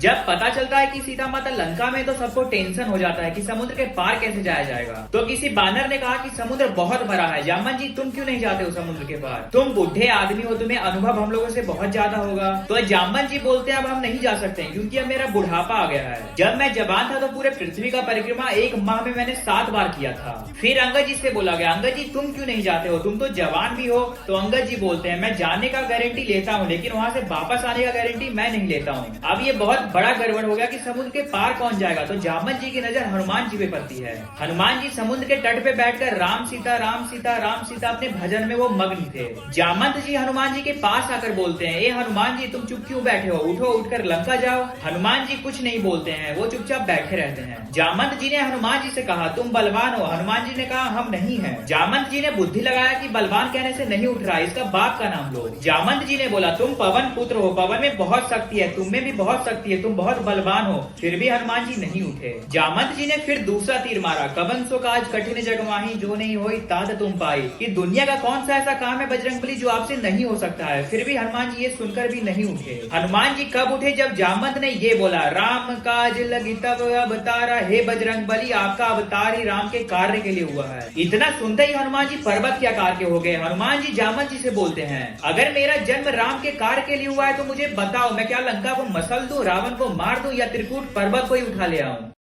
जब पता चलता है कि सीता माता लंका में तो सबको टेंशन हो जाता है कि समुद्र के पार कैसे जाया जाएगा। तो किसी बानर ने कहा कि समुद्र बहुत बड़ा है, जामन जी तुम क्यों नहीं जाते हो समुद्र के पार, तुम बूढ़े आदमी हो, तुम्हें अनुभव हम लोगों से बहुत ज्यादा होगा। तो जामन जी बोलते हैं अब हम नहीं जा सकते क्योंकि अब मेरा बुढ़ापा आ गया है। जब मैं जवान था तो पूरे पृथ्वी का परिक्रमा 1 माह में मैंने 7 बार किया था। फिर अंगद जी से बोला गया अंगद जी तुम क्यों नहीं जाते हो, तुम तो जवान भी हो। तो अंगद जी बोलते हैं मैं जाने का गारंटी लेता हूँ लेकिन वहाँ से वापस आने का गारंटी मैं नहीं लेता हूँ। अब ये बहुत बड़ा गड़बड़ हो गया कि समुद्र के पार कौन जाएगा। तो जामन जी की नजर हनुमान जी पे पड़ती है। हनुमान जी समुद्र के तट पे बैठकर राम सीता राम सीता राम सीता अपने भजन में वो मग्न थे। जामंत जी हनुमान जी के पास आकर बोलते हैं ए हनुमान जी तुम चुप क्यों बैठे हो, उठो, उठकर लंका जाओ। हनुमान जी कुछ नहीं बोलते हैं, वो चुपचाप बैठे रहते हैं। जामंत जी ने हनुमान जी से कहा तुम बलवान हो, हनुमान जी ने कहा हम नहीं है। जामंत जी ने बुद्धि लगाया कि बलवान कहने से नहीं उठ रहा, इसका बाप का नाम लो। जामंत जी ने बोला तुम पवन पुत्र हो, पवन में बहुत शक्ति है, तुम में भी बहुत शक्ति है, तुम बहुत बलवान हो। फिर भी हनुमान जी नहीं उठे। जामंत जी ने फिर दूसरा तीर मारा कवन सो काज कठिन जगमाही जो नहीं होई तात तुम पाई, कि दुनिया का कौन सा ऐसा काम है बजरंगबली जो आपसे नहीं हो सकता है। फिर भी हनुमान जी ये सुनकर भी नहीं उठे। हनुमान जी कब उठे जब जामंत ने ये बोला राम काज लगी तब अवतारा, हे बजरंगबली आपका अवतार ही राम के कार्य के लिए हुआ है। इतना सुनते ही हनुमान जी पर्वत के आकार के हो गए। हनुमान जी जामंत जी से बोलते हैं अगर मेरा जन्म राम के कार्य के लिए हुआ है तो मुझे बताओ मैं क्या लंका को मसल दूं, रावण को मार दूं या त्रिकूट पर्वत को ही उठा ले आऊं।